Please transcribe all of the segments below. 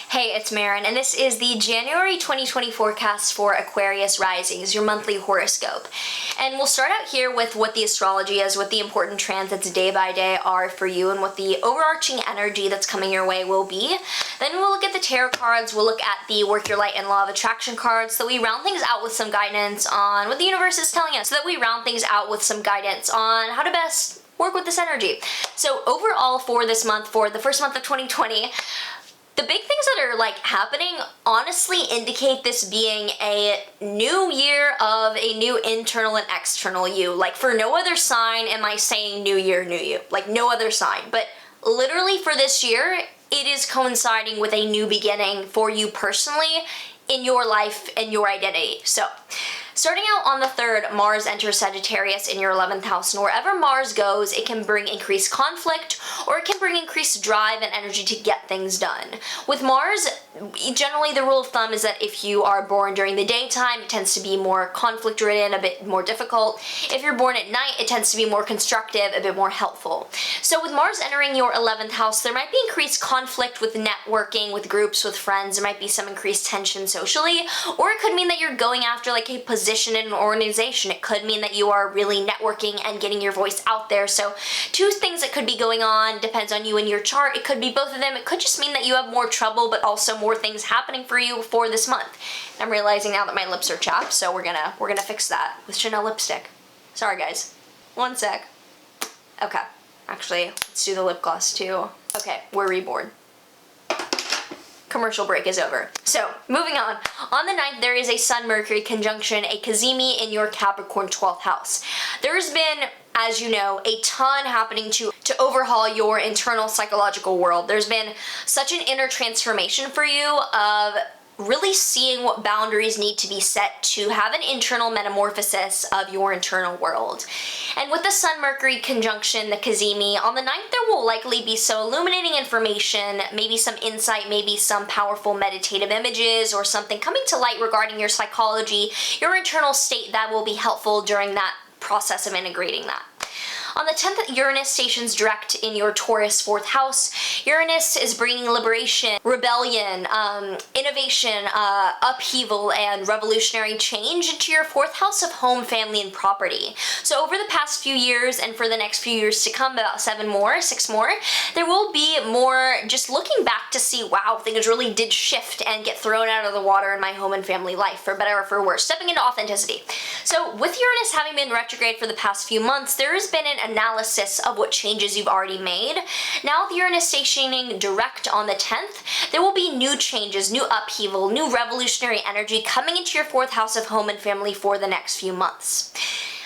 Hey, it's Marin, and this is the January 2020 forecast for Aquarius Risings, your monthly horoscope. And we'll start out here with what the astrology is, what the important transits day by day are for you, and what the overarching energy that's coming your way will be. Then we'll look at the tarot cards, we'll look at the Work Your Light and Law of Attraction cards, so that we round things out with some guidance on what the universe is telling us, so that we round things out with some guidance on how to best work with this energy. So overall for this month, for the first month of 2020, the big things that are happening honestly indicate this being a new year of a new internal and external you. For no other sign am I saying new year, new you. No other sign. But literally for this year, it is coinciding with a new beginning for you personally in your life and your identity. So, starting out on the 3rd, Mars enters Sagittarius in your 11th house, and wherever Mars goes, it can bring increased conflict, or it can bring increased drive and energy to get things done. With Mars, generally the rule of thumb is that if you are born during the daytime, it tends to be more conflict-ridden, a bit more difficult. If you're born at night, it tends to be more constructive, a bit more helpful. So with Mars entering your 11th house, there might be increased conflict with networking, with groups, with friends. There might be some increased tension socially, or it could mean that you're going after a position in an organization. It could mean that you are really networking and getting your voice out there. So two things that could be going on, depends on you and your chart. It could be both of them. It could just mean that you have more trouble, but also more things happening for you for this month. I'm realizing now that my lips are chapped, so we're gonna fix that with Chanel lipstick. Sorry guys, one sec. Okay, actually, let's do the lip gloss too. Okay, we're reborn. Commercial break is over. So, moving on. On the 9th, there is a Sun-Mercury conjunction, a Cazimi in your Capricorn 12th house. There's been, as you know, a ton happening to overhaul your internal psychological world. There's been such an inner transformation for you of really seeing what boundaries need to be set to have an internal metamorphosis of your internal world. And with the Sun-Mercury conjunction, the Cazimi, on the 9th there will likely be some illuminating information, maybe some insight, maybe some powerful meditative images, or something coming to light regarding your psychology, your internal state that will be helpful during that process of integrating that. On the 10th, Uranus stations direct in your Taurus 4th house. Uranus is bringing liberation, rebellion, innovation, upheaval, and revolutionary change into your 4th house of home, family, and property. So over the past few years, and for the next few years to come, about 6 more, there will be more just looking back to see, wow, things really did shift and get thrown out of the water in my home and family life, for better or for worse, stepping into authenticity. So with Uranus having been retrograde for the past few months, there has been an analysis of what changes you've already made. Now with Uranus stationing direct on the 10th, there will be new changes, new upheaval, new revolutionary energy coming into your 4th house of home and family for the next few months.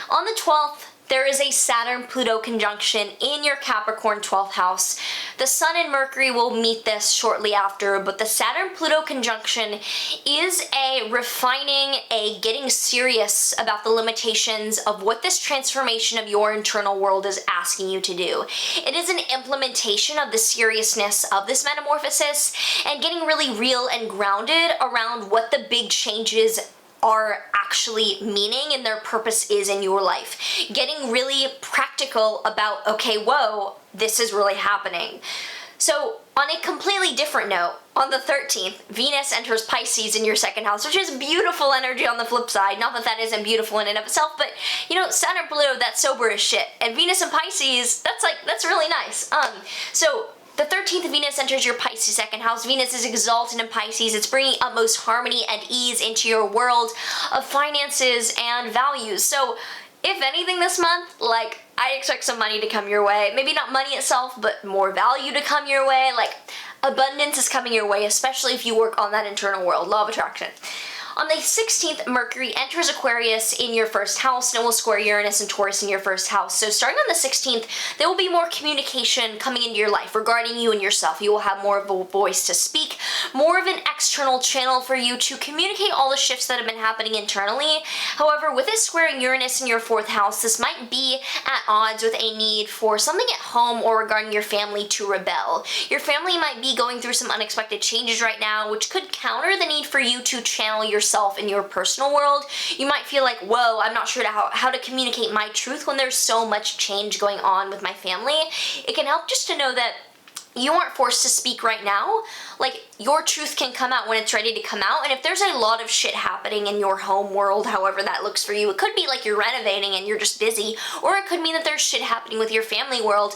On the 12th, there is a Saturn Pluto conjunction in your Capricorn 12th house. The Sun and Mercury will meet this shortly after, but the Saturn Pluto conjunction is a refining, a getting serious about the limitations of what this transformation of your internal world is asking you to do. It is an implementation of the seriousness of this metamorphosis and getting really real and grounded around what the big changes are actually meaning and their purpose is in your life. Getting really practical about, okay, whoa, this is really happening. So on a completely different note, on the 13th, Venus enters Pisces in your 2nd house, which is beautiful energy on the flip side. Not that that isn't beautiful in and of itself, but Saturn Pluto, that's sober as shit. And Venus and Pisces, that's really nice. So the 13th, Venus enters your Pisces 2nd house. Venus is exalted in Pisces. It's bringing utmost harmony and ease into your world of finances and values. So if anything this month, I expect some money to come your way. Maybe not money itself, but more value to come your way. Abundance is coming your way, especially if you work on that internal world, law of attraction. On the 16th, Mercury enters Aquarius in your 1st house, and it will square Uranus and Taurus in your 1st house. So starting on the 16th, there will be more communication coming into your life regarding you and yourself. You will have more of a voice to speak, more of an external channel for you to communicate all the shifts that have been happening internally. However, with it squaring Uranus in your 4th house, this might be at odds with a need for something at home or regarding your family to rebel. Your family might be going through some unexpected changes right now, which could counter the need for you to channel yourself in your personal world. You might feel like, whoa, I'm not sure how to communicate my truth when there's so much change going on with my family. It can help just to know that you aren't forced to speak right now. Like, your truth can come out when it's ready to come out. And if there's a lot of shit happening in your home world, however that looks for you, it could be like you're renovating and you're just busy, or it could mean that there's shit happening with your family world.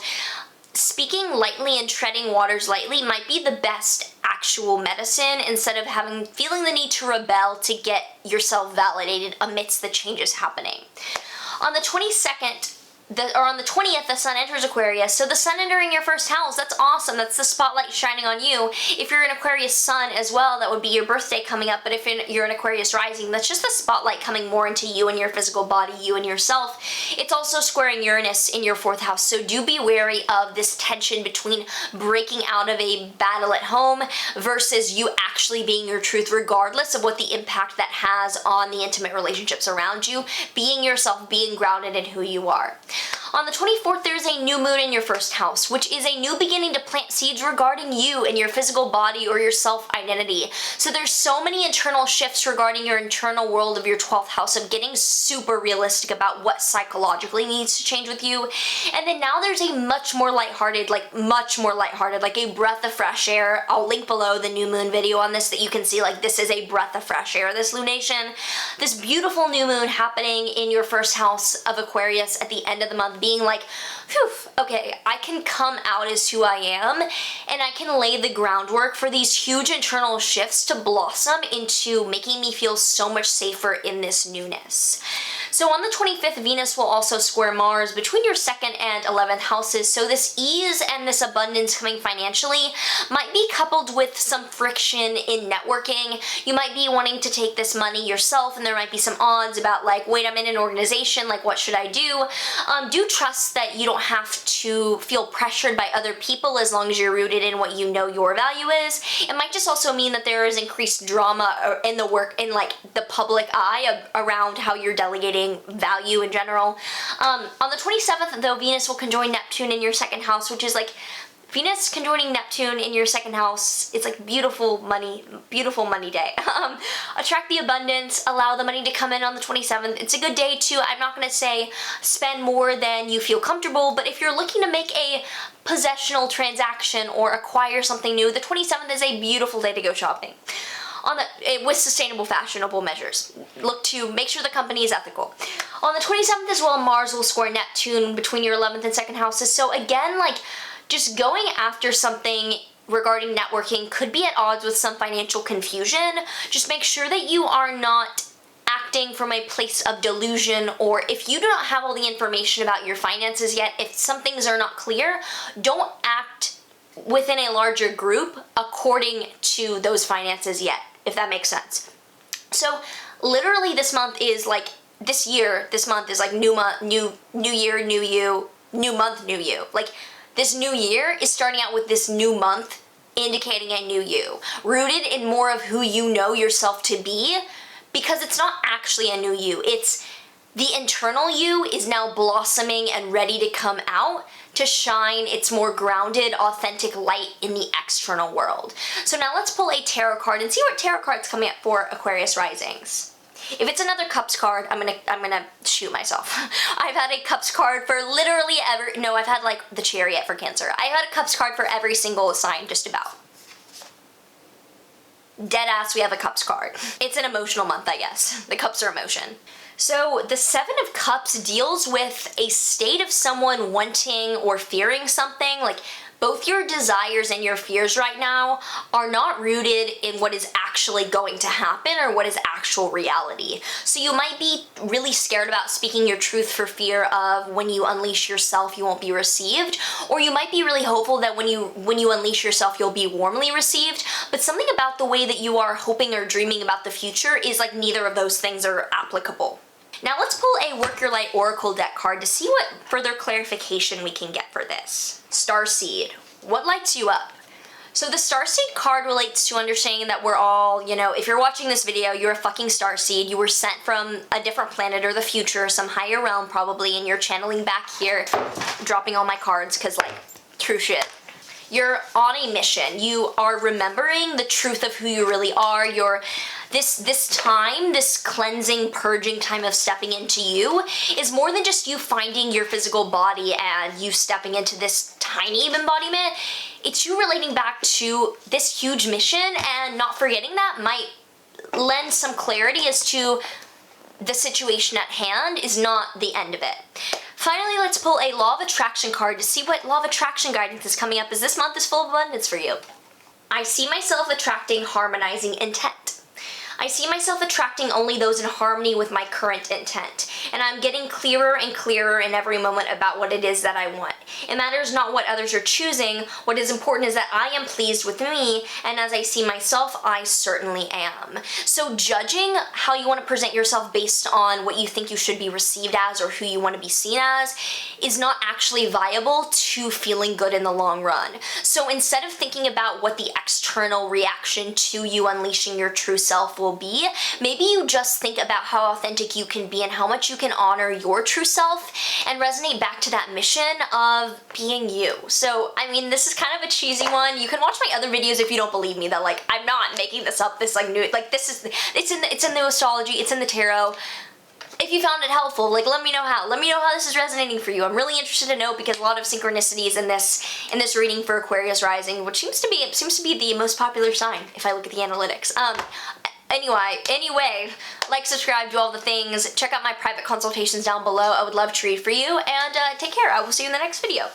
Speaking lightly and treading waters lightly might be the best actual medicine, instead of feeling the need to rebel to get yourself validated amidst the changes happening. On the 22nd, on the 20th, the sun enters Aquarius. So the sun entering your first house, that's awesome. That's the spotlight shining on you. If you're an Aquarius sun as well, that would be your birthday coming up. But if you're an Aquarius rising, that's just the spotlight coming more into you and your physical body, you and yourself. It's also squaring Uranus in your 4th house. So do be wary of this tension between breaking out of a battle at home versus you actually being your truth, regardless of what the impact that has on the intimate relationships around you. Being yourself, being grounded in who you are. On the 24th, there's a new moon in your 1st house, which is a new beginning to plant seeds regarding you and your physical body or your self-identity. So there's so many internal shifts regarding your internal world of your 12th house, of getting super realistic about what psychologically needs to change with you. And then now there's a much more lighthearted, like a breath of fresh air. I'll link below the new moon video on this that you can see, like, this is a breath of fresh air, this lunation. This beautiful new moon happening in your 1st house of Aquarius at the end of the month, being like, phew, okay, I can come out as who I am, and I can lay the groundwork for these huge internal shifts to blossom into making me feel so much safer in this newness. So on the 25th, Venus will also square Mars between your 2nd and 11th houses. So this ease and this abundance coming financially might be coupled with some friction in networking. You might be wanting to take this money yourself, and there might be some odds about, like, wait, I'm in an organization, like, what should I do? Do trust that you don't have to feel pressured by other people as long as you're rooted in what you know your value is. It might just also mean that there is increased drama in the work, in, like, the public eye around how you're delegating value in general. On the 27th, though, Venus will conjoin Neptune in your 2nd house, which is like, Venus conjoining Neptune in your 2nd house, it's like beautiful money day. Attract the abundance, allow the money to come in on the 27th. It's a good day too. I'm not going to say spend more than you feel comfortable, but if you're looking to make a possessional transaction or acquire something new, the 27th is a beautiful day to go shopping. With sustainable, fashionable measures. Look to make sure the company is ethical. On the 27th as well, Mars will square Neptune between your 11th and 2nd houses. So again, like, just going after something regarding networking could be at odds with some financial confusion. Just make sure that you are not acting from a place of delusion, or if you do not have all the information about your finances yet, if some things are not clear, don't act within a larger group according to those finances yet, if that makes sense. So literally this month is like, this month is like new year, new you, new month, new you. Like, this new year is starting out with this new month indicating a new you, rooted in more of who you know yourself to be, because it's not actually a new you. It's the internal you is now blossoming and ready to come out to shine its more grounded, authentic light in the external world. So now let's pull a tarot card and see what tarot card's coming up for Aquarius Risings. If it's another Cups card, I'm gonna shoot myself. I've had a Cups card for literally I've had like the Chariot for Cancer. I've had a Cups card for every single sign, just about. Dead ass, we have a Cups card. It's an emotional month, I guess. The Cups are emotion. So the 7 of Cups deals with a state of someone wanting or fearing something. Like, both your desires and your fears right now are not rooted in what is actually going to happen or what is actual reality. So you might be really scared about speaking your truth for fear of when you unleash yourself, you won't be received. Or you might be really hopeful that when you unleash yourself, you'll be warmly received. But something about the way that you are hoping or dreaming about the future is like neither of those things are applicable. Now let's pull a Work Your Light Oracle deck card to see what further clarification we can get for this. Starseed. What lights you up? So the Starseed card relates to understanding that we're all, if you're watching this video, you're a fucking Starseed. You were sent from a different planet or the future, some higher realm probably, and you're channeling back here, dropping all my cards, because, like, true shit. You're on a mission. You are remembering the truth of who you really are. This cleansing, purging time of stepping into you is more than just you finding your physical body and you stepping into this tiny embodiment. it's you relating back to this huge mission, and not forgetting that might lend some clarity as to the situation at hand is not the end of it. Finally, let's pull a Law of Attraction card to see what Law of Attraction guidance is coming up as this month is full of abundance for you. I see myself attracting harmonizing intent. I see myself attracting only those in harmony with my current intent, and I'm getting clearer and clearer in every moment about what it is that I want. It matters not what others are choosing. What is important is that I am pleased with me, and as I see myself, I certainly am. So judging how you want to present yourself based on what you think you should be received as or who you want to be seen as is not actually viable to feeling good in the long run. So instead of thinking about what the external reaction to you unleashing your true self will be, maybe you just think about how authentic you can be and how much you can honor your true self and resonate back to that mission of being you. So, I mean, this is kind of a cheesy one. You can watch my other videos if you don't believe me that, like, I'm not making this up, this, like, new, like, this is, it's in the astrology, it's in the tarot. If you found it helpful, like, let me know how. Let me know how this is resonating for you. I'm really interested to know, because a lot of synchronicities in this reading for Aquarius Rising, which seems to be the most popular sign if I look at the analytics. Anyway, like, subscribe, do all the things. Check out my private consultations down below. I would love to read for you, and take care. I will see you in the next video.